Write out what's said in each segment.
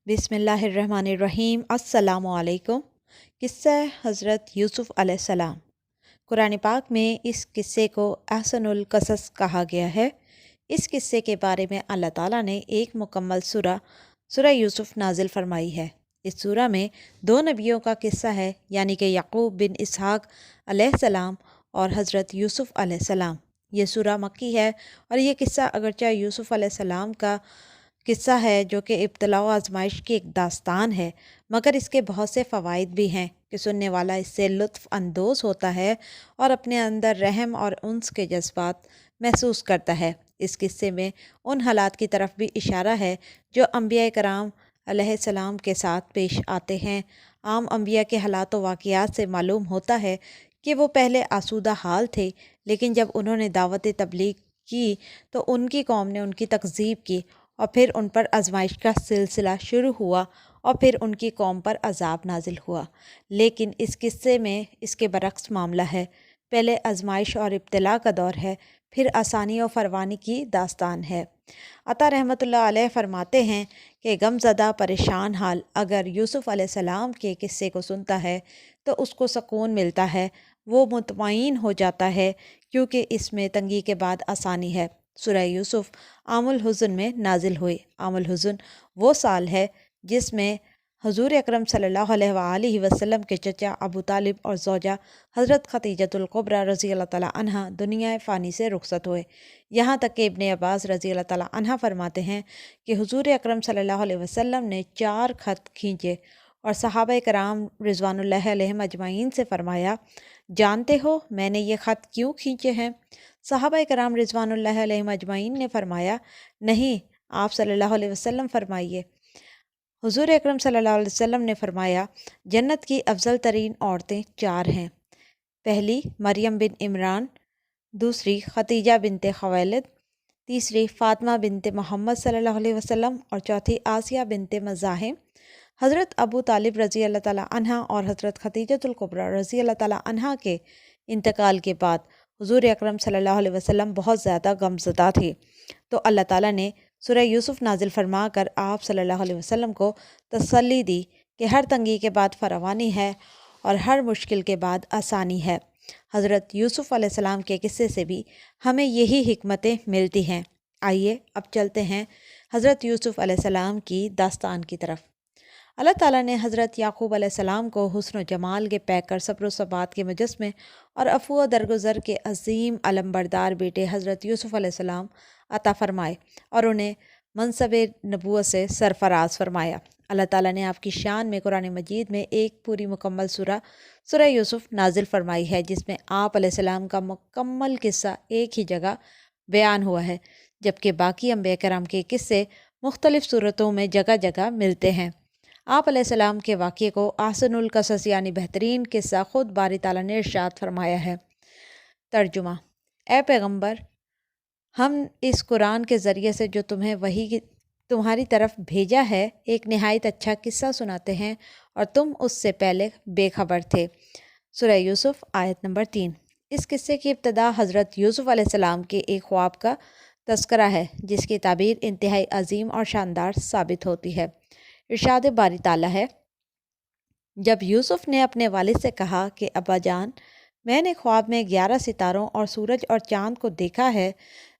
بسم اللہ الرحمن الرحیم۔ السلام علیکم۔ قصہ حضرت یوسف علیہ السلام۔ قرآن پاک میں اس قصے کو احسن القصص کہا گیا ہے۔ اس قصے کے بارے میں اللہ تعالیٰ نے ایک مکمل سورہ یوسف نازل فرمائی ہے۔ اس سورہ میں دو نبیوں کا قصہ ہے، یعنی کہ یعقوب بن اسحاق علیہ السلام اور حضرت یوسف علیہ السلام۔ یہ سورہ مکی ہے اور یہ قصہ اگرچہ یوسف علیہ السلام کا قصہ ہے جو کہ ابتلاء و آزمائش کی ایک داستان ہے، مگر اس کے بہت سے فوائد بھی ہیں کہ سننے والا اس سے لطف اندوز ہوتا ہے اور اپنے اندر رحم اور انس کے جذبات محسوس کرتا ہے۔ اس قصے میں ان حالات کی طرف بھی اشارہ ہے جو انبیاء کرام علیہ السلام کے ساتھ پیش آتے ہیں۔ عام انبیاء کے حالات و واقعات سے معلوم ہوتا ہے کہ وہ پہلے آسودہ حال تھے، لیکن جب انہوں نے دعوت تبلیغ کی تو ان کی قوم نے ان کی تکذیب کی اور پھر ان پر آزمائش کا سلسلہ شروع ہوا اور پھر ان کی قوم پر عذاب نازل ہوا۔ لیکن اس قصے میں اس کے برعکس معاملہ ہے۔ پہلے آزمائش اور ابتلاء کا دور ہے، پھر آسانی و فروانی کی داستان ہے۔ عطا رحمۃ اللہ علیہ فرماتے ہیں کہ غم زدہ پریشان حال اگر یوسف علیہ السلام کے قصے کو سنتا ہے تو اس کو سکون ملتا ہے، وہ مطمئن ہو جاتا ہے، کیونکہ اس میں تنگی کے بعد آسانی ہے۔ سورہ یوسف عام الحزن میں نازل ہوئی۔ عام الحزن وہ سال ہے جس میں حضور اکرم صلی اللہ علیہ وآلہ وسلم کے چچا ابو طالب اور زوجہ حضرت خدیجۃ الکبریٰ رضی اللہ تعالیٰ عنہ دنیا فانی سے رخصت ہوئے۔ یہاں تک کہ ابن عباس رضی اللہ تعالیٰ عنہ فرماتے ہیں کہ حضور اکرم صلی اللہ علیہ وسلم نے 4 خط کھینچے اور صحابہ کرام رضوان اللہ علیہم اجمعین سے فرمایا، جانتے ہو میں نے یہ خط کیوں کھینچے ہیں؟ صحابہ کرام رضوان اللہ علیہم اجمعین نے فرمایا، نہیں، آپ صلی اللہ علیہ وسلم فرمائیے۔ حضور اکرم صلی اللہ علیہ وسلم نے فرمایا، جنت کی افضل ترین عورتیں 4 ہیں۔ پہلی مریم بن عمران، دوسری خدیجہ بنت خویلد، تیسری فاطمہ بنت محمد صلی اللہ علیہ وسلم اور چوتھی آسیہ بنت مزاحم۔ حضرت ابو طالب رضی اللہ تعالیٰ عنہ اور حضرت خدیجۃ الکبریٰ رضی اللہ تعالیٰ عنہ کے انتقال کے بعد حضور اکرم صلی اللہ علیہ وسلم بہت زیادہ غمزدہ تھے، تو اللہ تعالیٰ نے سورہ یوسف نازل فرما کر آپ صلی اللہ علیہ وسلم کو تسلی دی کہ ہر تنگی کے بعد فراوانی ہے اور ہر مشکل کے بعد آسانی ہے۔ حضرت یوسف علیہ السلام کے قصے سے بھی ہمیں یہی حکمتیں ملتی ہیں۔ آئیے اب چلتے ہیں حضرت یوسف علیہ السلام کی داستان کی طرف۔ اللہ تعالیٰ نے حضرت یعقوب علیہ السلام کو حسن و جمال کے پیکر، صبر و ثبات کے مجسمے اور عفو و درگزر کے عظیم علمبردار بیٹے حضرت یوسف علیہ السلام عطا فرمائے اور انہیں منصب نبوت سے سرفراز فرمایا۔ اللہ تعالیٰ نے آپ کی شان میں قرآن مجید میں ایک پوری مکمل سورہ یوسف نازل فرمائی ہے، جس میں آپ علیہ السلام کا مکمل قصہ ایک ہی جگہ بیان ہوا ہے، جبکہ باقی انبیاء کرام کے قصے مختلف صورتوں میں جگہ جگہ ملتے ہیں۔ آپ علیہ السلام کے واقعے کو احسن القصص یعنی بہترین قصہ خود باری تعالیٰ نے ارشاد فرمایا ہے۔ ترجمہ: اے پیغمبر، ہم اس قرآن کے ذریعے سے جو تمہیں وحی تمہاری طرف بھیجا ہے ایک نہایت اچھا قصہ سناتے ہیں اور تم اس سے پہلے بے خبر تھے۔ سورہ یوسف آیت نمبر 3۔ اس قصے کی ابتدا حضرت یوسف علیہ السلام کے ایک خواب کا تذکرہ ہے، جس کی تعبیر انتہائی عظیم اور شاندار ثابت ہوتی ہے۔ ارشاد باری تعالیٰ ہے، جب یوسف نے اپنے والد سے کہا کہ ابا جان، میں نے خواب میں 11 ستاروں اور سورج اور چاند کو دیکھا ہے،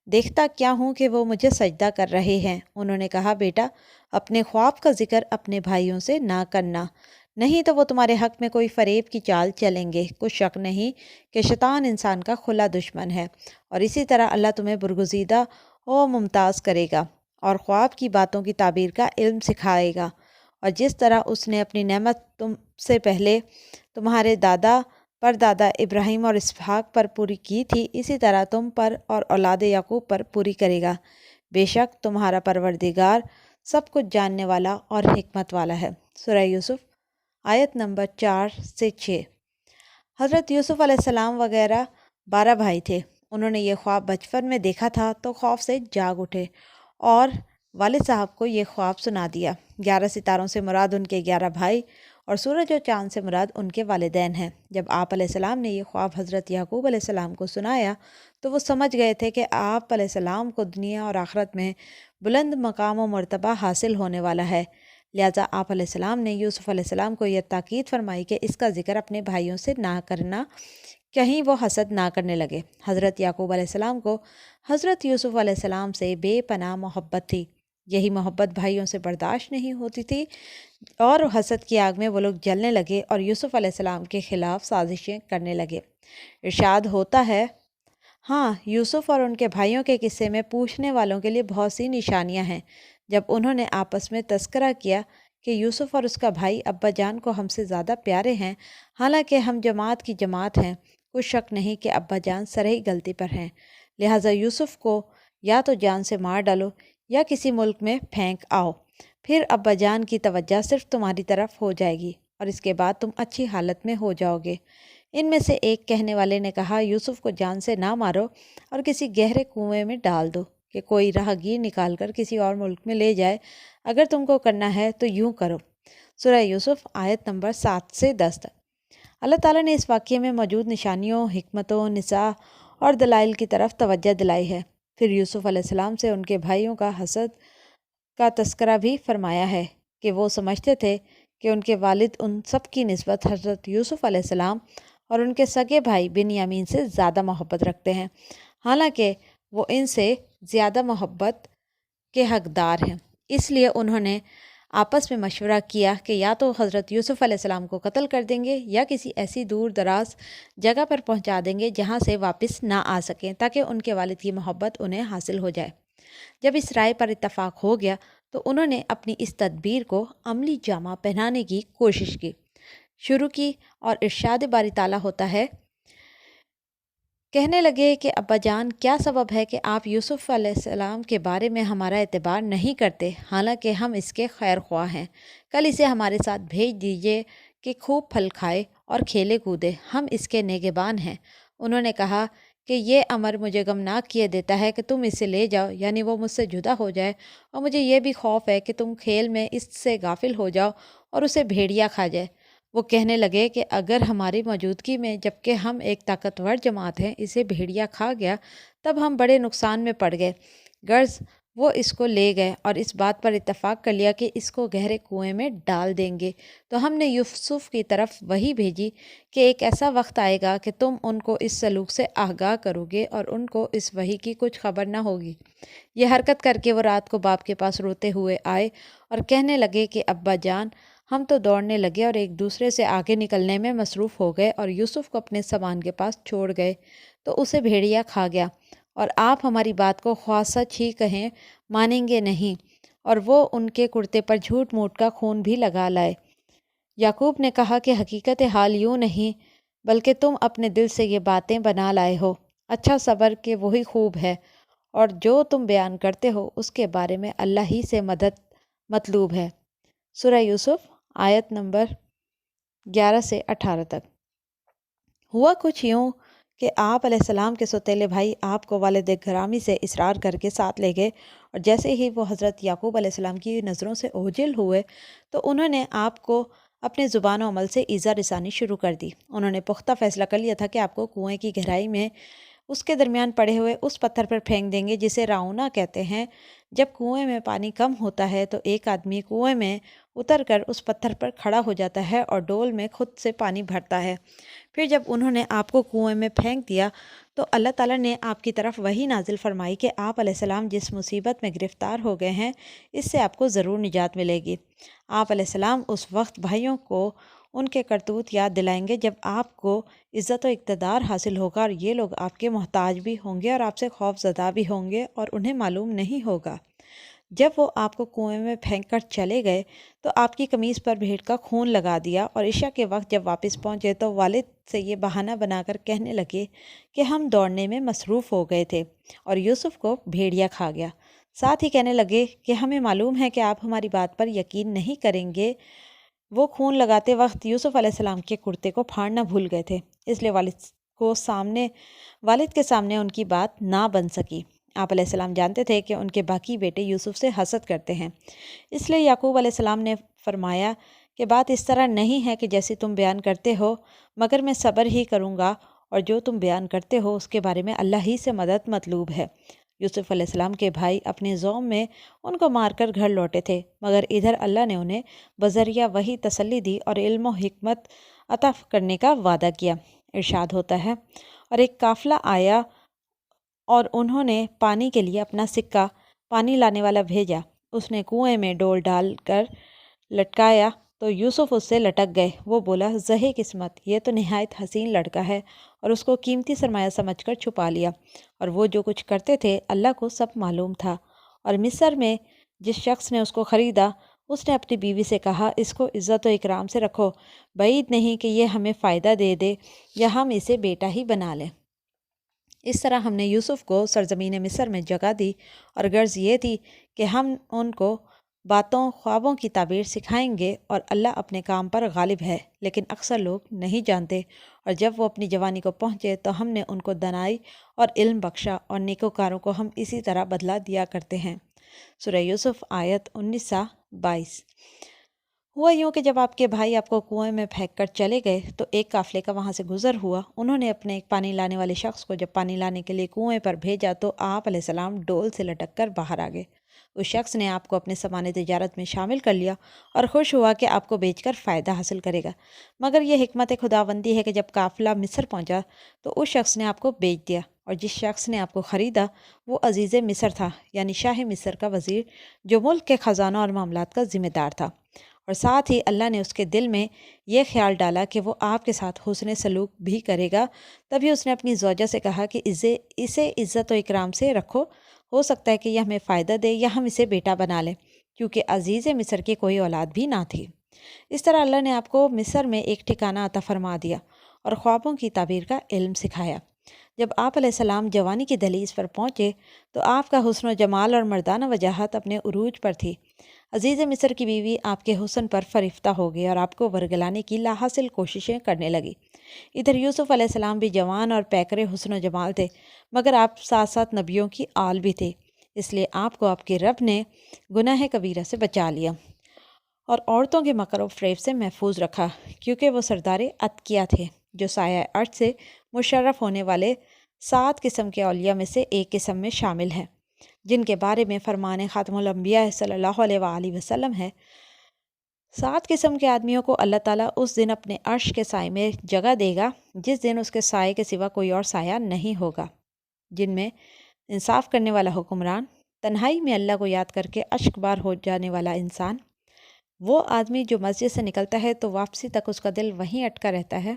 دیکھتا کیا ہوں کہ وہ مجھے سجدہ کر رہے ہیں۔ انہوں نے کہا، بیٹا، اپنے خواب کا ذکر اپنے بھائیوں سے نہ کرنا، نہیں تو وہ تمہارے حق میں کوئی فریب کی چال چلیں گے۔ کچھ شک نہیں کہ شیطان انسان کا کھلا دشمن ہے، اور اسی طرح اللہ تمہیں برگزیدہ و ممتاز کرے گا اور خواب کی باتوں کی تعبیر کا علم سکھائے گا، اور جس طرح اس نے اپنی نعمت تم سے پہلے تمہارے دادا پردادا ابراہیم اور اسحاق پر پوری کی تھی، اسی طرح تم پر اور اولاد یعقوب پر پوری کرے گا۔ بے شک تمہارا پروردگار سب کچھ جاننے والا اور حکمت والا ہے۔ سورہ یوسف آیت نمبر 4 سے 6۔ حضرت یوسف علیہ السلام وغیرہ 12 بھائی تھے۔ انہوں نے یہ خواب بچپن میں دیکھا تھا تو خوف سے جاگ اٹھے اور والد صاحب کو یہ خواب سنا دیا۔ 11 ستاروں سے مراد ان کے 11 بھائی اور سورج اور چاند سے مراد ان کے والدین ہیں۔ جب آپ علیہ السلام نے یہ خواب حضرت یعقوب علیہ السلام کو سنایا تو وہ سمجھ گئے تھے کہ آپ علیہ السلام کو دنیا اور آخرت میں بلند مقام و مرتبہ حاصل ہونے والا ہے، لہٰذا آپ علیہ السلام نے یوسف علیہ السلام کو یہ تاکید فرمائی کہ اس کا ذکر اپنے بھائیوں سے نہ کرنا، کہیں وہ حسد نہ کرنے لگے۔ حضرت یعقوب علیہ السلام کو حضرت یوسف علیہ السلام سے بے پناہ محبت تھی۔ یہی محبت بھائیوں سے برداشت نہیں ہوتی تھی اور حسد کی آگ میں وہ لوگ جلنے لگے اور یوسف علیہ السلام کے خلاف سازشیں کرنے لگے۔ ارشاد ہوتا ہے، ہاں، یوسف اور ان کے بھائیوں کے قصے میں پوچھنے والوں کے لیے بہت سی نشانیاں ہیں۔ جب انہوں نے آپس میں تذکرہ کیا کہ یوسف اور اس کا بھائی ابا جان کو ہم سے زیادہ پیارے ہیں، حالانکہ ہم جماعت کی جماعت ہیں، کوئی شک نہیں کہ ابا جان سرہی غلطی پر ہیں، لہٰذا یوسف کو یا تو جان سے مار ڈالو یا کسی ملک میں پھینک آؤ، پھر ابا جان کی توجہ صرف تمہاری طرف ہو جائے گی اور اس کے بعد تم اچھی حالت میں ہو جاؤ گے۔ ان میں سے ایک کہنے والے نے کہا، یوسف کو جان سے نہ مارو اور کسی گہرے کنویں میں ڈال دو کہ کوئی راہ گیر نکال کر کسی اور ملک میں لے جائے، اگر تم کو کرنا ہے تو یوں کرو۔ سورہ یوسف آیت نمبر 7 سے 10 تک۔ اللہ تعالیٰ نے اس واقعے میں موجود نشانیوں، حکمتوں، نساء اور دلائل کی طرف توجہ دلائی ہے۔ پھر یوسف علیہ السلام سے ان کے بھائیوں کا حسد کا تذکرہ بھی فرمایا ہے کہ وہ سمجھتے تھے کہ ان کے والد ان سب کی نسبت حضرت یوسف علیہ السلام اور ان کے سگے بھائی بنیامین سے زیادہ محبت رکھتے ہیں، حالانکہ وہ ان سے زیادہ محبت کے حقدار ہیں۔ اس لیے انہوں نے آپس میں مشورہ کیا کہ یا تو حضرت یوسف علیہ السلام کو قتل کر دیں گے یا کسی ایسی دور دراز جگہ پر پہنچا دیں گے جہاں سے واپس نہ آ سکیں، تاکہ ان کے والد کی محبت انہیں حاصل ہو جائے۔ جب اس رائے پر اتفاق ہو گیا تو انہوں نے اپنی اس تدبیر کو عملی جامہ پہنانے کی کوشش شروع کی اور ارشاد باری تعالیٰ ہوتا ہے، کہنے لگے کہ ابا جان، کیا سبب ہے کہ آپ یوسف علیہ السلام کے بارے میں ہمارا اعتبار نہیں کرتے، حالانکہ ہم اس کے خیر خواہ ہیں؟ کل اسے ہمارے ساتھ بھیج دیجیے کہ خوب پھل کھائے اور کھیلے کودے، ہم اس کے نگہبان ہیں۔ انہوں نے کہا کہ یہ امر مجھے غمناک کیے دیتا ہے کہ تم اسے لے جاؤ، یعنی وہ مجھ سے جدا ہو جائے، اور مجھے یہ بھی خوف ہے کہ تم کھیل میں اس سے غافل ہو جاؤ اور اسے بھیڑیا کھا جائے۔ وہ کہنے لگے کہ اگر ہماری موجودگی میں، جبکہ ہم ایک طاقتور جماعت ہیں، اسے بھیڑیا کھا گیا تب ہم بڑے نقصان میں پڑ گئے۔ غرض وہ اس کو لے گئے اور اس بات پر اتفاق کر لیا کہ اس کو گہرے کنویں میں ڈال دیں گے۔ تو ہم نے یوسف کی طرف وحی بھیجی کہ ایک ایسا وقت آئے گا کہ تم ان کو اس سلوک سے آگاہ کرو گے اور ان کو اس وحی کی کچھ خبر نہ ہوگی۔ یہ حرکت کر کے وہ رات کو باپ کے پاس روتے ہوئے آئے اور کہنے لگے کہ ابا جان، ہم تو دوڑنے لگے اور ایک دوسرے سے آگے نکلنے میں مصروف ہو گئے اور یوسف کو اپنے سامان کے پاس چھوڑ گئے تو اسے بھیڑیا کھا گیا، اور آپ ہماری بات کو خواہ سچ ہی کہیں مانیں گے نہیں، اور وہ ان کے کرتے پر جھوٹ موٹ کا خون بھی لگا لائے۔ یعقوب نے کہا کہ حقیقت حال یوں نہیں، بلکہ تم اپنے دل سے یہ باتیں بنا لائے ہو۔ اچھا صبر کہ وہی خوب ہے، اور جو تم بیان کرتے ہو اس کے بارے میں اللہ ہی سے مدد مطلوب ہے۔ سورہ یوسف آیت نمبر 11 سے 18 تک۔ ہوا کچھ یوں کہ آپ علیہ السلام کے سوتیلے بھائی آپ کو والد گرامی سے اصرار کر کے ساتھ لے گئے، اور جیسے ہی وہ حضرت یعقوب علیہ السلام کی نظروں سے اوجھل ہوئے تو انہوں نے آپ کو اپنے زبان و عمل سے ایذا رسانی شروع کر دی۔ انہوں نے پختہ فیصلہ کر لیا تھا کہ آپ کو کنویں کی گہرائی میں اس کے درمیان پڑے ہوئے اس پتھر پر پھینک دیں گے جسے راؤنا کہتے ہیں۔ جب کنویں میں پانی کم ہوتا ہے تو ایک آدمی کنویں میں اتر کر اس پتھر پر کھڑا ہو جاتا ہے اور ڈول میں خود سے پانی بھرتا ہے۔ پھر جب انہوں نے آپ کو کنویں میں پھینک دیا تو اللہ تعالیٰ نے آپ کی طرف وحی نازل فرمائی کہ آپ علیہ السلام جس مصیبت میں گرفتار ہو گئے ہیں اس سے آپ کو ضرور نجات ملے گی۔ آپ علیہ السلام اس وقت بھائیوں کو ان کے کرتوت یاد دلائیں گے جب آپ کو عزت و اقتدار حاصل ہوگا اور یہ لوگ آپ کے محتاج بھی ہوں گے اور آپ سے خوف زدہ بھی ہوں گے اور انہیں معلوم نہیں ہوگا۔ جب وہ آپ کو کنویں میں پھینک کر چلے گئے تو آپ کی قمیص پر بھیڑ کا خون لگا دیا، اور عشاء کے وقت جب واپس پہنچے تو والد سے یہ بہانہ بنا کر کہنے لگے کہ ہم دوڑنے میں مصروف ہو گئے تھے اور یوسف کو بھیڑیا کھا گیا۔ ساتھ ہی کہنے لگے کہ ہمیں معلوم ہے کہ آپ ہماری بات پر یقین نہیں کریں گے۔ وہ خون لگاتے وقت یوسف علیہ السلام کے کرتے کو پھاڑنا بھول گئے تھے، اس لیے والد کے سامنے ان کی بات نہ بن سکی۔ آپ علیہ السلام جانتے تھے کہ ان کے باقی بیٹے یوسف سے حسد کرتے ہیں، اس لیے یعقوب علیہ السلام نے فرمایا کہ بات اس طرح نہیں ہے کہ جیسے تم بیان کرتے ہو، مگر میں صبر ہی کروں گا، اور جو تم بیان کرتے ہو اس کے بارے میں اللہ ہی سے مدد مطلوب ہے۔ یوسف علیہ السلام کے بھائی اپنے ذوم میں ان کو مار کر گھر لوٹے تھے، مگر ادھر اللہ نے انہیں بذریعہ وحی تسلی دی اور علم و حکمت عطا کرنے کا وعدہ کیا۔ ارشاد ہوتا ہے، اور ایک قافلہ آیا اور انہوں نے پانی کے لیے اپنا سکہ پانی لانے والا بھیجا۔ اس نے کنویں میں ڈول ڈال کر لٹکایا تو یوسف اس سے لٹک گئے۔ وہ بولا، زہے قسمت، یہ تو نہایت حسین لڑکا ہے، اور اس کو قیمتی سرمایہ سمجھ کر چھپا لیا، اور وہ جو کچھ کرتے تھے اللہ کو سب معلوم تھا۔ اور مصر میں جس شخص نے اس کو خریدا، اس نے اپنی بیوی سے کہا، اس کو عزت و اکرام سے رکھو، بعید نہیں کہ یہ ہمیں فائدہ دے دے یا ہم اسے بیٹا ہی بنا لیں۔ اس طرح ہم نے یوسف کو سرزمین مصر میں جگہ دی، اور غرض یہ تھی کہ ہم ان کو باتوں خوابوں کی تعبیر سکھائیں گے، اور اللہ اپنے کام پر غالب ہے، لیکن اکثر لوگ نہیں جانتے۔ اور جب وہ اپنی جوانی کو پہنچے تو ہم نے ان کو دانائی اور علم بخشا، اور نیکوکاروں کو ہم اسی طرح بدلہ دیا کرتے ہیں۔ سورہ یوسف آیت 19-22۔ ہوا یوں کہ جب آپ کے بھائی آپ کو کنویں میں پھینک کر چلے گئے تو ایک قافلے کا وہاں سے گزر ہوا۔ انہوں نے اپنے ایک پانی لانے والے شخص کو جب پانی لانے کے لیے کنویں پر بھیجا تو آپ علیہ السلام ڈول سے لٹک کر باہر آ گئے۔ اس شخص نے آپ کو اپنے سامان تجارت میں شامل کر لیا اور خوش ہوا کہ آپ کو بیچ کر فائدہ حاصل کرے گا، مگر یہ حکمت خداوندی ہے کہ جب قافلہ مصر پہنچا تو اس شخص نے آپ کو بیچ دیا، اور جس شخص نے آپ کو خریدا وہ عزیز مصر تھا، یعنی شاہ مصر کا وزیر، جو ملک کے خزانوں اور معاملات کا ذمہ دار تھا۔ اور ساتھ ہی اللہ نے اس کے دل میں یہ خیال ڈالا کہ وہ آپ کے ساتھ حسن سلوک بھی کرے گا۔ تبھی اس نے اپنی زوجہ سے کہا کہ اسے عزت و اکرام سے رکھو، ہو سکتا ہے کہ یہ ہمیں فائدہ دے یا ہم اسے بیٹا بنا لیں، کیونکہ عزیز مصر کی کوئی اولاد بھی نہ تھی۔ اس طرح اللہ نے آپ کو مصر میں ایک ٹھکانہ عطا فرما دیا اور خوابوں کی تعبیر کا علم سکھایا۔ جب آپ علیہ السلام جوانی کی دہلیز پر پہنچے تو آپ کا حسن و جمال اور مردانہ وجاہت اپنے عروج پر تھی۔ عزیز مصر کی بیوی آپ کے حسن پر فریفتہ ہو گئی اور آپ کو ورگلانے کی لاحاصل کوششیں کرنے لگی۔ ادھر یوسف علیہ السلام بھی جوان اور پیکرے حسن و جمال تھے، مگر آپ ساتھ ساتھ نبیوں کی آل بھی تھے، اس لیے آپ کو آپ کے رب نے گناہ کبیرہ سے بچا لیا اور عورتوں کے مکر و فریب سے محفوظ رکھا، کیونکہ وہ سردار اتقیاء تھے، جو سایہ عرش سے مشرف ہونے والے 7 قسم کے اولیاء میں سے ایک قسم میں شامل ہیں، جن کے بارے میں فرمان خاتم الانبیاء صلی اللہ علیہ وآلہ وسلم ہے۔ 7 قسم کے آدمیوں کو اللہ تعالیٰ اس دن اپنے عرش کے سائے میں جگہ دے گا جس دن اس کے سائے کے سوا کوئی اور سایہ نہیں ہوگا، جن میں انصاف کرنے والا حکمران، تنہائی میں اللہ کو یاد کر کے اشک بار ہو جانے والا انسان، وہ آدمی جو مسجد سے نکلتا ہے تو واپسی تک اس کا دل وہیں اٹکا رہتا ہے،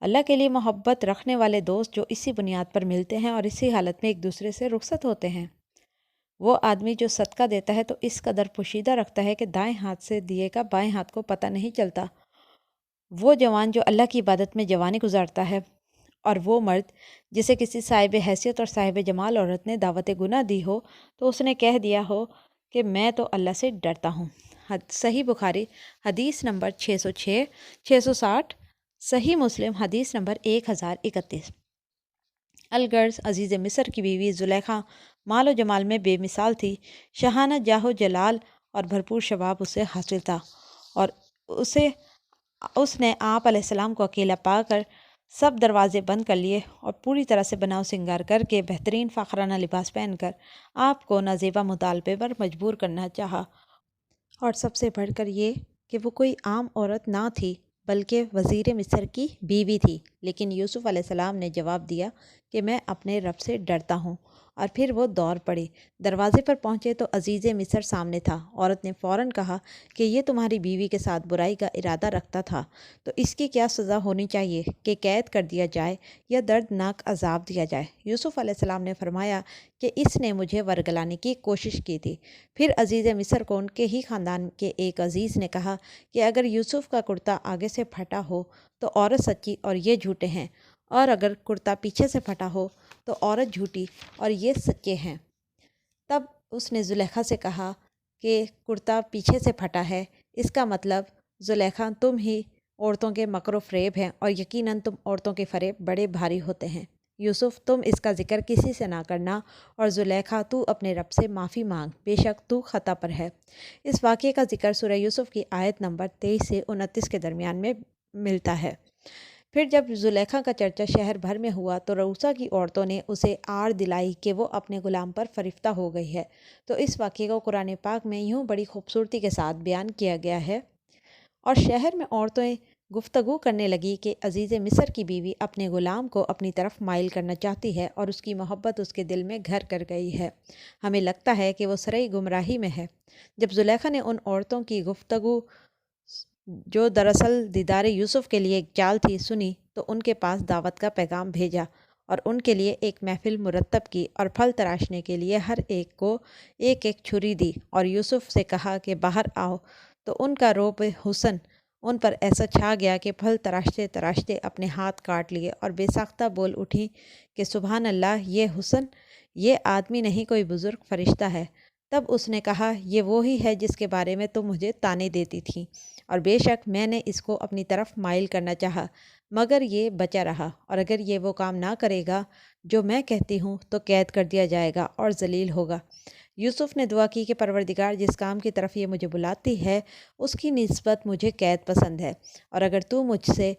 اللہ کے لیے محبت رکھنے والے دوست جو اسی بنیاد پر ملتے ہیں اور اسی حالت میں ایک دوسرے سے رخصت ہوتے ہیں، وہ آدمی جو صدقہ دیتا ہے تو اس قدر پوشیدہ رکھتا ہے کہ دائیں ہاتھ سے دیے کا بائیں ہاتھ کو پتہ نہیں چلتا، وہ جوان جو اللہ کی عبادت میں جوانی گزارتا ہے، اور وہ مرد جسے کسی صاحب حیثیت اور صاحب جمال عورت نے دعوت گناہ دی ہو تو اس نے کہہ دیا ہو کہ میں تو اللہ سے ڈرتا ہوں۔ صحیح بخاری حدیث نمبر 606، 660، صحیح مسلم حدیث نمبر 1031۔ الغرض عزیز مصر کی بیوی زلیخا مال و جمال میں بے مثال تھی، شاہانہ جاہ و جلال اور بھرپور شباب اسے حاصل تھا، اور اس نے آپ علیہ السلام کو اکیلا پا کر سب دروازے بند کر لیے اور پوری طرح سے بناؤ سنگار کر کے بہترین فاخرانہ لباس پہن کر آپ کو نازیبا مطالبے پر مجبور کرنا چاہا، اور سب سے بڑھ کر یہ کہ وہ کوئی عام عورت نہ تھی بلکہ وزیر مصر کی بیوی تھی۔ لیکن یوسف علیہ السلام نے جواب دیا کہ میں اپنے رب سے ڈرتا ہوں، اور پھر وہ دوڑ پڑے۔ دروازے پر پہنچے تو عزیز مصر سامنے تھا۔ عورت نے فوراً کہا کہ یہ تمہاری بیوی کے ساتھ برائی کا ارادہ رکھتا تھا، تو اس کی کیا سزا ہونی چاہیے کہ قید کر دیا جائے یا دردناک عذاب دیا جائے؟ یوسف علیہ السلام نے فرمایا کہ اس نے مجھے ورگلانے کی کوشش کی تھی۔ پھر عزیز مصر کو ان کے ہی خاندان کے ایک عزیز نے کہا کہ اگر یوسف کا کرتا آگے سے پھٹا ہو تو عورت سچی اور یہ جھوٹے ہیں، اور اگر کرتا پیچھے سے پھٹا ہو تو عورت جھوٹی اور یہ سچے ہیں۔ تب اس نے زلیخا سے کہا کہ کرتا پیچھے سے پھٹا ہے، اس کا مطلب زلیخا تم ہی عورتوں کے مکر و فریب ہیں، اور یقیناً تم عورتوں کے فریب بڑے بھاری ہوتے ہیں۔ یوسف تم اس کا ذکر کسی سے نہ کرنا، اور زلیخا تو اپنے رب سے معافی مانگ، بے شک تو خطا پر ہے۔ اس واقعے کا ذکر سورہ یوسف کی آیت نمبر 23 سے 29 کے درمیان میں ملتا ہے۔ پھر جب زلیخا کا چرچا شہر بھر میں ہوا تو رؤسا کی عورتوں نے اسے آڑ دلائی کہ وہ اپنے غلام پر فریفتہ ہو گئی ہے۔ تو اس واقعے کو قرآن پاک میں یوں بڑی خوبصورتی کے ساتھ بیان کیا گیا ہے: اور شہر میں عورتیں گفتگو کرنے لگی کہ عزیز مصر کی بیوی اپنے غلام کو اپنی طرف مائل کرنا چاہتی ہے اور اس کی محبت اس کے دل میں گھر کر گئی ہے، ہمیں لگتا ہے کہ وہ سرئی گمراہی میں ہے۔ جب زلیخا نے ان عورتوں کی گفتگو، جو دراصل دیدار یوسف کے لیے ایک چال تھی، سنی تو ان کے پاس دعوت کا پیغام بھیجا اور ان کے لیے ایک محفل مرتب کی اور پھل تراشنے کے لیے ہر ایک کو ایک ایک چھری دی اور یوسف سے کہا کہ باہر آؤ۔ تو ان کا رعب حسن ان پر ایسا چھا گیا کہ پھل تراشتے تراشتے اپنے ہاتھ کاٹ لیے اور بے ساختہ بول اٹھی کہ سبحان اللہ، یہ حسن، یہ آدمی نہیں، کوئی بزرگ فرشتہ ہے۔ تب اس نے کہا، یہ وہی ہے جس کے بارے میں تم مجھے طعنے دیتی تھی، اور بے شک میں نے اس کو اپنی طرف مائل کرنا چاہا، مگر یہ بچا رہا، اور اگر یہ وہ کام نہ کرے گا جو میں کہتی ہوں تو قید کر دیا جائے گا اور ذلیل ہوگا۔ یوسف نے دعا کی کہ پروردگار، جس کام کی طرف یہ مجھے بلاتی ہے اس کی نسبت مجھے قید پسند ہے، اور اگر تو مجھ سے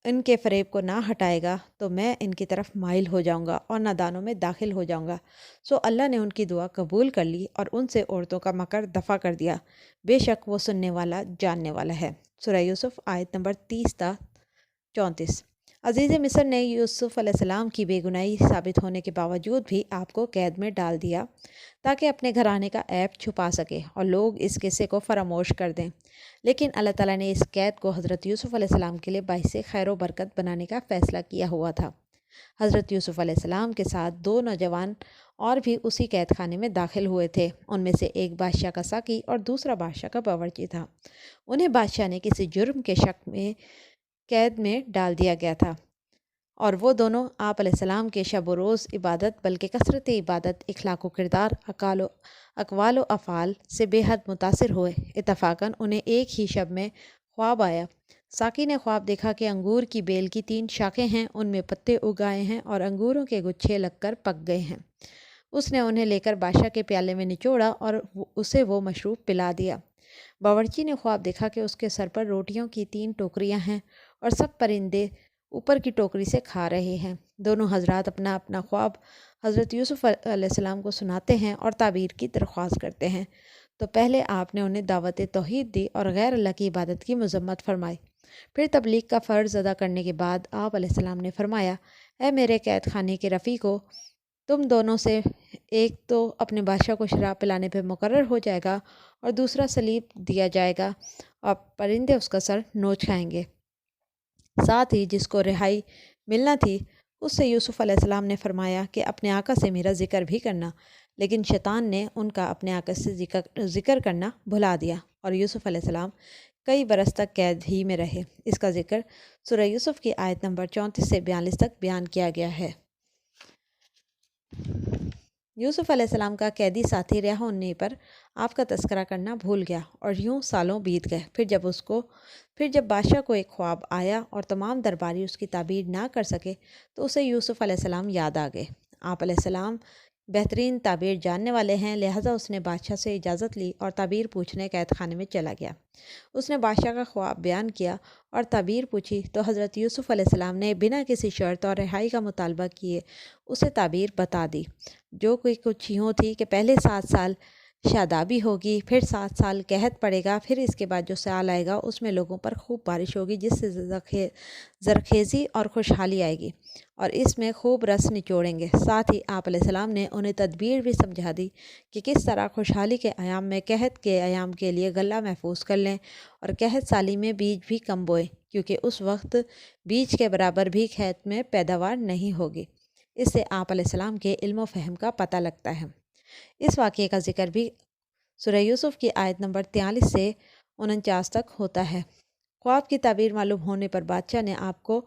ان کے فریب کو نہ ہٹائے گا تو میں ان کی طرف مائل ہو جاؤں گا اور نادانوں میں داخل ہو جاؤں گا۔ سو اللہ نے ان کی دعا قبول کر لی اور ان سے عورتوں کا مکر دفع کر دیا، بے شک وہ سننے والا جاننے والا ہے۔ سورہ یوسف آیت نمبر 30 تا 34۔ عزیز مصر نے یوسف علیہ السلام کی بے گناہی ثابت ہونے کے باوجود بھی آپ کو قید میں ڈال دیا تاکہ اپنے گھرانے کا عیب چھپا سکے اور لوگ اس قصے کو فراموش کر دیں، لیکن اللہ تعالیٰ نے اس قید کو حضرت یوسف علیہ السلام کے لیے باعث خیر و برکت بنانے کا فیصلہ کیا ہوا تھا۔ حضرت یوسف علیہ السلام کے ساتھ 2 نوجوان اور بھی اسی قید خانے میں داخل ہوئے تھے، ان میں سے ایک بادشاہ کا ساقی اور دوسرا بادشاہ کا باورچی تھا۔ انہیں بادشاہ نے کسی جرم کے شک میں قید میں ڈال دیا گیا تھا، اور وہ دونوں آپ علیہ السلام کے شب و روز عبادت، بلکہ کثرت عبادت، اخلاق و کردار، اقوال و افعال سے بے حد متاثر ہوئے۔ اتفاقاً انہیں ایک ہی شب میں خواب آیا۔ ساقی نے خواب دیکھا کہ انگور کی بیل کی 3 شاخیں ہیں، ان میں پتے اگ آئے ہیں اور انگوروں کے گچھے لگ کر پک گئے ہیں۔ اس نے انہیں لے کر بادشاہ کے پیالے میں نچوڑا اور اسے وہ مشروب پلا دیا۔ باورچی نے خواب دیکھا کہ اس کے سر پر روٹیوں کی 3 ٹوکریاں ہیں اور سب پرندے اوپر کی ٹوکری سے کھا رہے ہیں۔ دونوں حضرات اپنا اپنا خواب حضرت یوسف علیہ السلام کو سناتے ہیں اور تعبیر کی درخواست کرتے ہیں۔ تو پہلے آپ نے انہیں دعوت توحید دی اور غیر اللہ کی عبادت کی مذمت فرمائی۔ پھر تبلیغ کا فرض ادا کرنے کے بعد آپ علیہ السلام نے فرمایا، اے میرے قید خانے کے رفیقو، تم دونوں سے ایک تو اپنے بادشاہ کو شراب پلانے پہ مقرر ہو جائے گا اور دوسرا سلیب دیا جائے گا اور پرندے اس کا سر نوچ کھائیں گے۔ ساتھ ہی جس کو رہائی ملنا تھی اس سے یوسف علیہ السلام نے فرمایا کہ اپنے آقا سے میرا ذکر بھی کرنا، لیکن شیطان نے ان کا اپنے آقا سے ذکر کرنا بھلا دیا اور یوسف علیہ السلام کئی برس تک قید ہی میں رہے۔ اس کا ذکر سورہ یوسف کی آیت نمبر 34 سے 42 تک بیان کیا گیا ہے۔ یوسف علیہ السلام کا قیدی ساتھی رہا ہونے پر آپ کا تذکرہ کرنا بھول گیا اور یوں سالوں بیت گئے۔ پھر جب بادشاہ کو ایک خواب آیا اور تمام درباری اس کی تعبیر نہ کر سکے تو اسے یوسف علیہ السلام یاد آ گئے۔ آپ علیہ السلام بہترین تعبیر جاننے والے ہیں، لہٰذا اس نے بادشاہ سے اجازت لی اور تعبیر پوچھنے قید خانے میں چلا گیا۔ اس نے بادشاہ کا خواب بیان کیا اور تعبیر پوچھی تو حضرت یوسف علیہ السلام نے بنا کسی شرط اور رہائی کا مطالبہ کیے اسے تعبیر بتا دی، جو کہ کچھ یوں تھی کہ پہلے 7 سال شادابی ہوگی، پھر 7 سال قحط پڑے گا، پھر اس کے بعد جو سال آئے گا اس میں لوگوں پر خوب بارش ہوگی جس سے زرخیزی اور خوشحالی آئے گی، اور اس میں خوب رس نچوڑیں گے۔ ساتھ ہی آپ علیہ السلام نے انہیں تدبیر بھی سمجھا دی کہ کس طرح خوشحالی کے ایام میں قحط کے ایام کے لیے غلہ محفوظ کر لیں اور قحط سالی میں بیج بھی کم بوئیں، کیونکہ اس وقت بیج کے برابر بھی کھیت میں پیداوار نہیں ہوگی۔ اس سے آپ علیہ السلام کے علم و فہم کا پتہ لگتا ہے۔ اس واقعے کا ذکر بھی سورہ یوسف کی آیت نمبر 43 سے 49 تک ہوتا ہے۔ خواب کی تعبیر معلوم ہونے پر بادشاہ نے آپ کو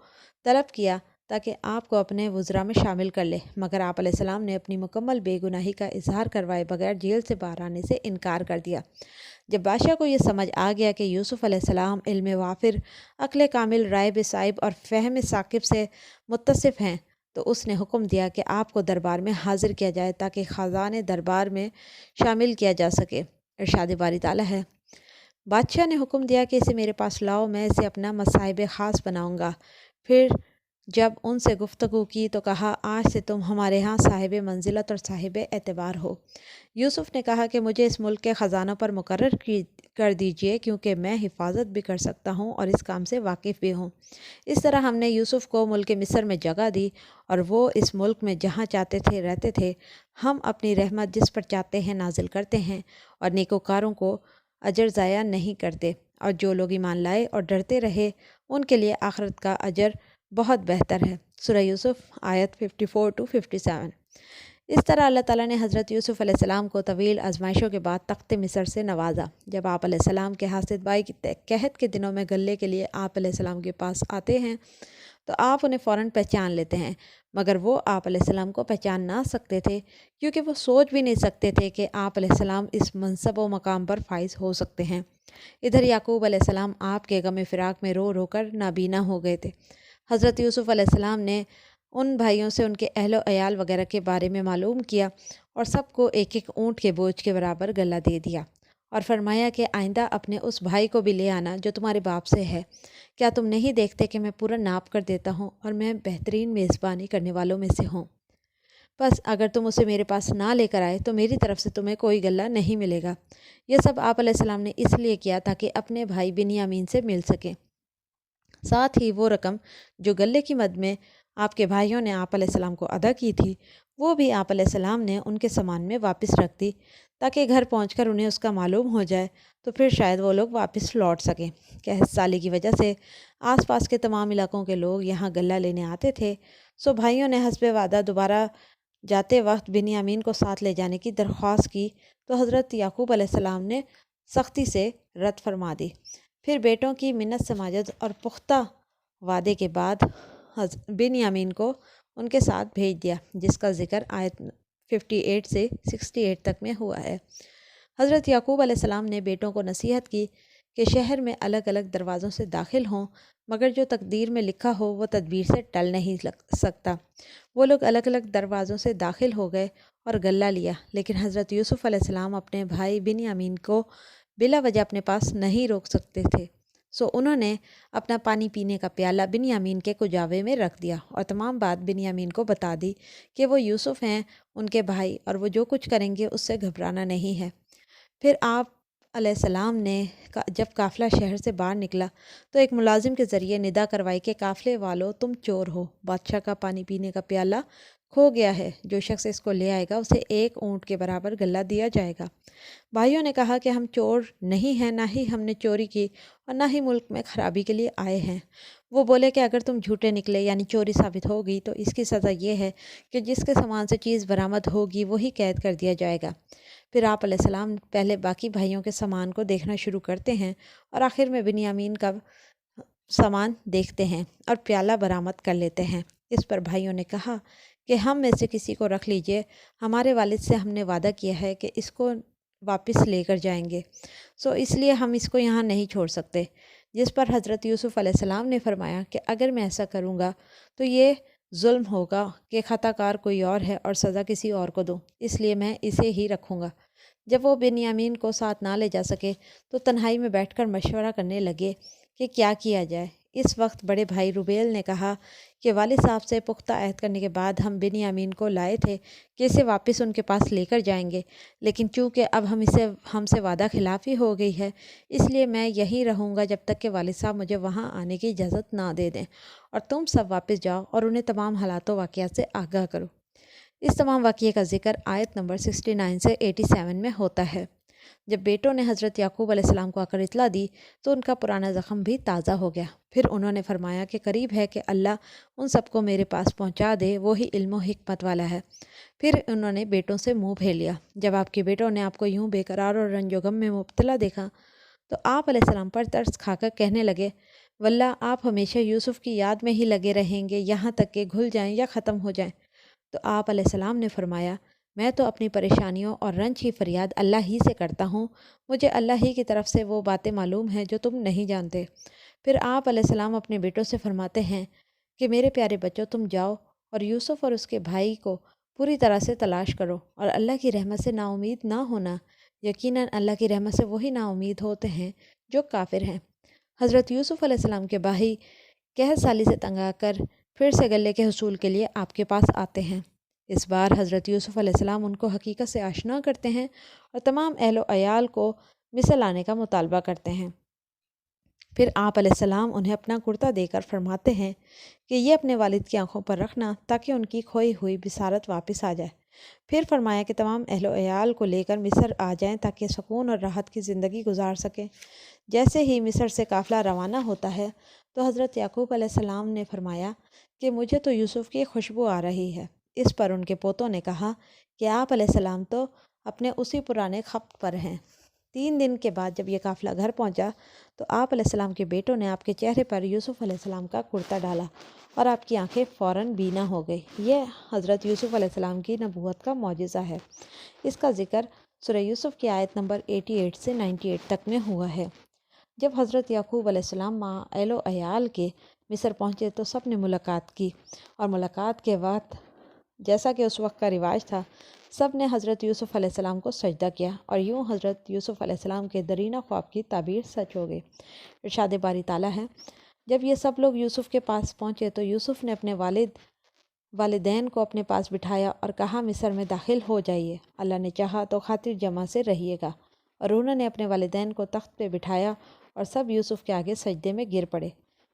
طلب کیا تاکہ آپ کو اپنے وزراء میں شامل کر لے، مگر آپ علیہ السلام نے اپنی مکمل بے گناہی کا اظہار کروائے بغیر جیل سے باہر آنے سے انکار کر دیا۔ جب بادشاہ کو یہ سمجھ آ گیا کہ یوسف علیہ السلام علم وافر، عقل کامل، رائے بصائب اور فہم ثاقب سے متصف ہیں تو اس نے حکم دیا کہ آپ کو دربار میں حاضر کیا جائے تاکہ خزانِ دربار میں شامل کیا جا سکے۔ ارشاد باری تعالیٰ ہے، بادشاہ نے حکم دیا کہ اسے میرے پاس لاؤ، میں اسے اپنا مصاحب خاص بناؤں گا۔ پھر جب ان سے گفتگو کی تو کہا آج سے تم ہمارے ہاں صاحب منزلت اور صاحب اعتبار ہو۔ یوسف نے کہا کہ مجھے اس ملک کے خزانوں پر مقرر کر دیجئے کیونکہ میں حفاظت بھی کر سکتا ہوں اور اس کام سے واقف بھی ہوں۔ اس طرح ہم نے یوسف کو ملک مصر میں جگہ دی اور وہ اس ملک میں جہاں چاہتے تھے رہتے تھے۔ ہم اپنی رحمت جس پر چاہتے ہیں نازل کرتے ہیں اور نیکوکاروں کو اجر ضائع نہیں کرتے، اور جو لوگ ایمان لائے اور ڈرتے رہے ان کے لیے آخرت کا اجر بہت بہتر ہے۔ سورہ یوسف آیت 54 to 57۔ اس طرح اللہ تعالیٰ نے حضرت یوسف علیہ السلام کو طویل آزمائشوں کے بعد تخت مصر سے نوازا۔ جب آپ علیہ السلام کے حاسد بھائی کی قحط کے دنوں میں غلے کے لیے آپ علیہ السلام کے پاس آتے ہیں تو آپ انہیں فوراً پہچان لیتے ہیں، مگر وہ آپ علیہ السلام کو پہچان نہ سکتے تھے کیونکہ وہ سوچ بھی نہیں سکتے تھے کہ آپ علیہ السلام اس منصب و مقام پر فائز ہو سکتے ہیں۔ ادھر یعقوب علیہ السلام آپ کے غم فراق میں رو رو کر نابینا ہو گئے تھے۔ حضرت یوسف علیہ السلام نے ان بھائیوں سے ان کے اہل و عیال وغیرہ کے بارے میں معلوم کیا اور سب کو ایک ایک اونٹ کے بوجھ کے برابر غلہ دے دیا، اور فرمایا کہ آئندہ اپنے اس بھائی کو بھی لے آنا جو تمہارے باپ سے ہے۔ کیا تم نہیں دیکھتے کہ میں پورا ناپ کر دیتا ہوں اور میں بہترین میزبانی کرنے والوں میں سے ہوں؟ بس اگر تم اسے میرے پاس نہ لے کر آئے تو میری طرف سے تمہیں کوئی غلہ نہیں ملے گا۔ یہ سب آپ علیہ السلام نے اس لیے کیا تاکہ اپنے بھائی بنیامین سے مل سکیں۔ ساتھ ہی وہ رقم جو غلے کی مد میں آپ کے بھائیوں نے آپ علیہ السلام کو ادا کی تھی وہ بھی آپ علیہ السلام نے ان کے سامان میں واپس رکھ دی تاکہ گھر پہنچ کر انہیں اس کا معلوم ہو جائے تو پھر شاید وہ لوگ واپس لوٹ سکیں۔ قحط سالی کی وجہ سے آس پاس کے تمام علاقوں کے لوگ یہاں غلہ لینے آتے تھے، سو بھائیوں نے حسب وعدہ دوبارہ جاتے وقت بنیامین کو ساتھ لے جانے کی درخواست کی تو حضرت یعقوب علیہ السلام نے سختی سے رد فرما دی۔ پھر بیٹوں کی منت سماجت اور پختہ وعدے کے بعد بنیامین کو ان کے ساتھ بھیج دیا، جس کا ذکر آیت 58 سے 68 تک میں ہوا ہے۔ حضرت یعقوب علیہ السلام نے بیٹوں کو نصیحت کی کہ شہر میں الگ الگ دروازوں سے داخل ہوں، مگر جو تقدیر میں لکھا ہو وہ تدبیر سے ٹل نہیں سکتا۔ وہ لوگ الگ الگ دروازوں سے داخل ہو گئے اور غلہ لیا، لیکن حضرت یوسف علیہ السلام اپنے بھائی بنیامین کو بلا وجہ اپنے پاس نہیں روک سکتے تھے، سو انہوں نے اپنا پانی پینے کا پیالہ بنیامین کے کجاوے میں رکھ دیا اور تمام بات بنیامین کو بتا دی کہ وہ یوسف ہیں ان کے بھائی اور وہ جو کچھ کریں گے اس سے گھبرانا نہیں ہے۔ پھر آپ علیہ السلام نے جب قافلہ شہر سے باہر نکلا تو ایک ملازم کے ذریعے ندا کروائی کہ قافلے والو تم چور ہو، بادشاہ کا پانی پینے کا پیالہ کھو گیا ہے، جو شخص اس کو لے آئے گا اسے 1 اونٹ کے برابر غلہ دیا جائے گا۔ بھائیوں نے کہا کہ ہم چور نہیں ہیں، نہ ہی ہم نے چوری کی اور نہ ہی ملک میں خرابی کے لیے آئے ہیں۔ وہ بولے کہ اگر تم جھوٹے نکلے یعنی چوری ثابت ہوگی تو اس کی سزا یہ ہے کہ جس کے سامان سے چیز برآمد ہوگی وہی قید کر دیا جائے گا۔ پھر آپ علیہ السلام پہلے باقی بھائیوں کے سامان کو دیکھنا شروع کرتے ہیں اور آخر میں بنیامین کا سامان دیکھتے ہیں اور پیالہ برآمد کر لیتے ہیں۔ اس پر بھائیوں نے کہا کہ ہم میں سے کسی کو رکھ لیجئے، ہمارے والد سے ہم نے وعدہ کیا ہے کہ اس کو واپس لے کر جائیں گے، سو اس لیے ہم اس کو یہاں نہیں چھوڑ سکتے۔ جس پر حضرت یوسف علیہ السلام نے فرمایا کہ اگر میں ایسا کروں گا تو یہ ظلم ہوگا کہ خطا کار کوئی اور ہے اور سزا کسی اور کو دوں، اس لیے میں اسے ہی رکھوں گا۔ جب وہ بنیامین کو ساتھ نہ لے جا سکے تو تنہائی میں بیٹھ کر مشورہ کرنے لگے کہ کیا کیا جائے۔ اس وقت بڑے بھائی روبیل نے کہا کہ والد صاحب سے پختہ عہد کرنے کے بعد ہم بنیامین کو لائے تھے کہ اسے واپس ان کے پاس لے کر جائیں گے، لیکن چونکہ اب ہم سے وعدہ خلافی ہو گئی ہے اس لیے میں یہیں رہوں گا جب تک کہ والد صاحب مجھے وہاں آنے کی اجازت نہ دے دیں، اور تم سب واپس جاؤ اور انہیں تمام حالات و واقعات سے آگاہ کرو۔ اس تمام واقعے کا ذکر آیت نمبر 69 سے 87 میں ہوتا ہے۔ جب بیٹوں نے حضرت یعقوب علیہ السلام کو آ کر اطلاع دی تو ان کا پرانا زخم بھی تازہ ہو گیا۔ پھر انہوں نے فرمایا کہ قریب ہے کہ اللہ ان سب کو میرے پاس پہنچا دے، وہی علم و حکمت والا ہے۔ پھر انہوں نے بیٹوں سے منہ پھیر لیا۔ جب آپ کے بیٹوں نے آپ کو یوں بے قرار اور رنج و غم میں مبتلا دیکھا تو آپ علیہ السلام پر ترس کھا کر کہنے لگے، واللہ آپ ہمیشہ یوسف کی یاد میں ہی لگے رہیں گے یہاں تک کہ گھل جائیں یا ختم ہو جائیں۔ تو آپ علیہ السلام نے فرمایا، میں تو اپنی پریشانیوں اور رنج کی فریاد اللہ ہی سے کرتا ہوں، مجھے اللہ ہی کی طرف سے وہ باتیں معلوم ہیں جو تم نہیں جانتے۔ پھر آپ علیہ السلام اپنے بیٹوں سے فرماتے ہیں کہ میرے پیارے بچوں، تم جاؤ اور یوسف اور اس کے بھائی کو پوری طرح سے تلاش کرو اور اللہ کی رحمت سے نا امید نہ ہونا، یقیناً اللہ کی رحمت سے وہی نا امید ہوتے ہیں جو کافر ہیں۔ حضرت یوسف علیہ السلام کے بھائی قحط سالی سے تنگ آ کر پھر سے غلے کے حصول کے لیے آپ کے پاس آتے ہیں۔ اس بار حضرت یوسف علیہ السلام ان کو حقیقت سے آشنا کرتے ہیں اور تمام اہل و عیال کو مصر لانے کا مطالبہ کرتے ہیں۔ پھر آپ علیہ السلام انہیں اپنا کرتا دے کر فرماتے ہیں کہ یہ اپنے والد کی آنکھوں پر رکھنا تاکہ ان کی کھوئی ہوئی بصارت واپس آ جائے۔ پھر فرمایا کہ تمام اہل و عیال کو لے کر مصر آ جائیں تاکہ سکون اور راحت کی زندگی گزار سکیں۔ جیسے ہی مصر سے قافلہ روانہ ہوتا ہے تو حضرت یعقوب علیہ السلام نے فرمایا کہ مجھے تو یوسف کی خوشبو آ رہی ہے۔ اس پر ان کے پوتوں نے کہا کہ آپ علیہ السلام تو اپنے اسی پرانے خبت پر ہیں۔ 3 دن کے بعد جب یہ قافلہ گھر پہنچا تو آپ علیہ السلام کے بیٹوں نے آپ کے چہرے پر یوسف علیہ السلام کا کرتا ڈالا اور آپ کی آنکھیں فوراً بینا ہو گئی۔ یہ حضرت یوسف علیہ السلام کی نبوت کا معجزہ ہے۔ اس کا ذکر سورہ یوسف کی آیت نمبر 88 سے 98 تک میں ہوا ہے۔ جب حضرت یعقوب علیہ السلام مع اہل و عیال کے مصر پہنچے تو سب نے ملاقات کی، اور ملاقات کے وقت جیسا کہ اس وقت کا رواج تھا سب نے حضرت یوسف علیہ السلام کو سجدہ کیا، اور یوں حضرت یوسف علیہ السلام کے درینہ خواب کی تعبیر سچ ہو گئی۔ ارشاد باری تعالیٰ ہے، جب یہ سب لوگ یوسف کے پاس پہنچے تو یوسف نے اپنے والدین کو اپنے پاس بٹھایا اور کہا مصر میں داخل ہو جائیے، اللہ نے چاہا تو خاطر جمع سے رہیے گا۔ اور انہوں نے اپنے والدین کو تخت پہ بٹھایا اور سب یوسف کے آگے سجدے میں گر پڑے۔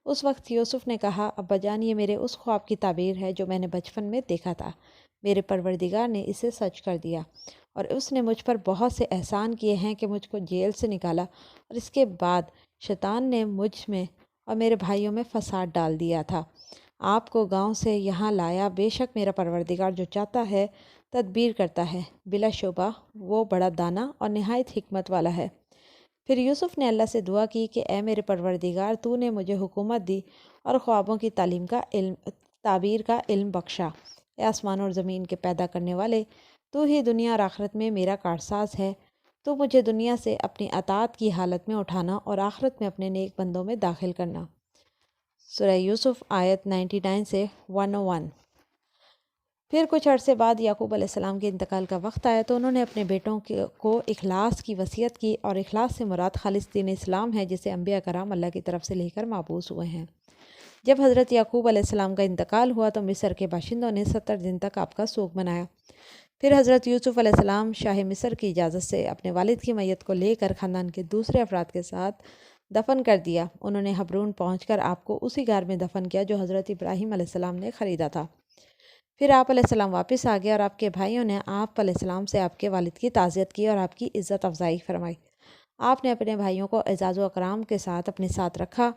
اس وقت یوسف نے کہا، ابا جان، یہ میرے اس خواب کی تعبیر ہے جو میں نے بچپن میں دیکھا تھا۔ میرے پروردگار نے اسے سچ کر دیا، اور اس نے مجھ پر بہت سے احسان کیے ہیں کہ مجھ کو جیل سے نکالا، اور اس کے بعد شیطان نے مجھ میں اور میرے بھائیوں میں فساد ڈال دیا تھا۔ آپ کو گاؤں سے یہاں لایا، بے شک میرا پروردگار جو چاہتا ہے تدبیر کرتا ہے، بلا شبہ وہ بڑا دانا اور نہایت حکمت والا ہے۔ پھر یوسف نے اللہ سے دعا کی کہ اے میرے پروردگار، تو نے مجھے حکومت دی اور خوابوں کی تعبیر کا علم بخشا۔ اے آسمان اور زمین کے پیدا کرنے والے، تو ہی دنیا اور آخرت میں میرا کارساز ہے۔ تو مجھے دنیا سے اپنی اطاعت کی حالت میں اٹھانا اور آخرت میں اپنے نیک بندوں میں داخل کرنا۔ سورہ یوسف آیت 99 سے 101۔ پھر کچھ عرصے بعد یعقوب علیہ السلام کے انتقال کا وقت آیا تو انہوں نے اپنے بیٹوں کو اخلاص کی وصیت کی، اور اخلاص سے مراد خالص دین اسلام ہے جسے انبیاء کرام اللہ کی طرف سے لے کر مابعوث ہوئے ہیں۔ جب حضرت یعقوب علیہ السلام کا انتقال ہوا تو مصر کے باشندوں نے 70 دن تک آپ کا سوگ منایا۔ پھر حضرت یوسف علیہ السلام شاہ مصر کی اجازت سے اپنے والد کی میت کو لے کر خاندان کے دوسرے افراد کے ساتھ دفن کر دیا۔ انہوں نے حبرون پہنچ کر آپ کو اسی غار میں دفن کیا جو حضرت ابراہیم علیہ السلام نے خریدا تھا۔ پھر آپ علیہ السلام واپس آ گئے اور آپ کے بھائیوں نے آپ علیہ السلام سے آپ کے والد کی تعزیت کی اور آپ کی عزت افزائی فرمائی۔ آپ نے اپنے بھائیوں کو اعزاز و اکرام کے ساتھ اپنے ساتھ رکھا،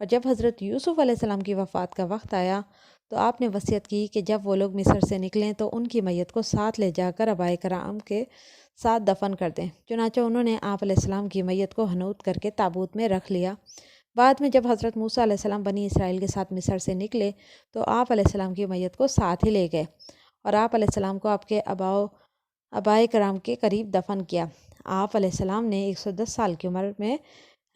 اور جب حضرت یوسف علیہ السلام کی وفات کا وقت آیا تو آپ نے وصیت کی کہ جب وہ لوگ مصر سے نکلیں تو ان کی میت کو ساتھ لے جا کر آبائے کرام کے ساتھ دفن کر دیں۔ چنانچہ انہوں نے آپ علیہ السلام کی میت کو حنوط کر کے تابوت میں رکھ لیا۔ بعد میں جب حضرت موسیٰ علیہ السلام بنی اسرائیل کے ساتھ مصر سے نکلے تو آپ علیہ السلام کی میت کو ساتھ ہی لے گئے، اور آپ علیہ السلام کو آپ کے آبائے کرام کے قریب دفن کیا۔ آپ علیہ السلام نے 110 سال کی عمر میں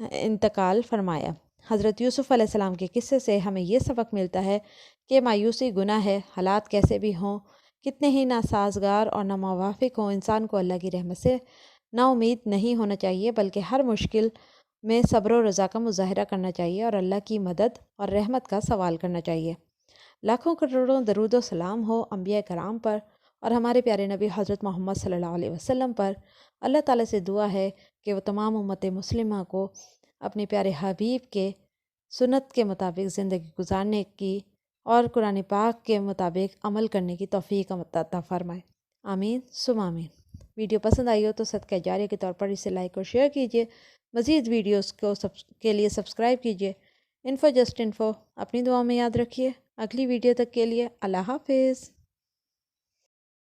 انتقال فرمایا۔ حضرت یوسف علیہ السلام کے قصے سے ہمیں یہ سبق ملتا ہے کہ مایوسی گناہ ہے، حالات کیسے بھی ہوں، کتنے ہی ناسازگار اور ناموافق ہوں، انسان کو اللہ کی رحمت سے نا امید نہیں ہونا چاہیے، بلکہ ہر مشکل میں صبر و رضا کا مظاہرہ کرنا چاہیے اور اللہ کی مدد اور رحمت کا سوال کرنا چاہیے۔ لاکھوں کروڑوں درود و سلام ہو انبیاء کرام پر اور ہمارے پیارے نبی حضرت محمد صلی اللہ علیہ وسلم پر۔ اللہ تعالیٰ سے دعا ہے کہ وہ تمام امت مسلمہ کو اپنے پیارے حبیب کے سنت کے مطابق زندگی گزارنے کی اور قرآن پاک کے مطابق عمل کرنے کی توفیق عطا فرمائے۔ آمین ثم آمین۔ ویڈیو پسند آئی ہو تو صدقہ جاریہ کے طور پر اسے لائک اور شیئر کیجیے۔ مزید ویڈیوز کے لیے سبسکرائب کیجیے۔ انفو جسٹ انفو، اپنی دعاؤں میں یاد رکھیے۔ اگلی ویڈیو تک کے لیے اللہ حافظ۔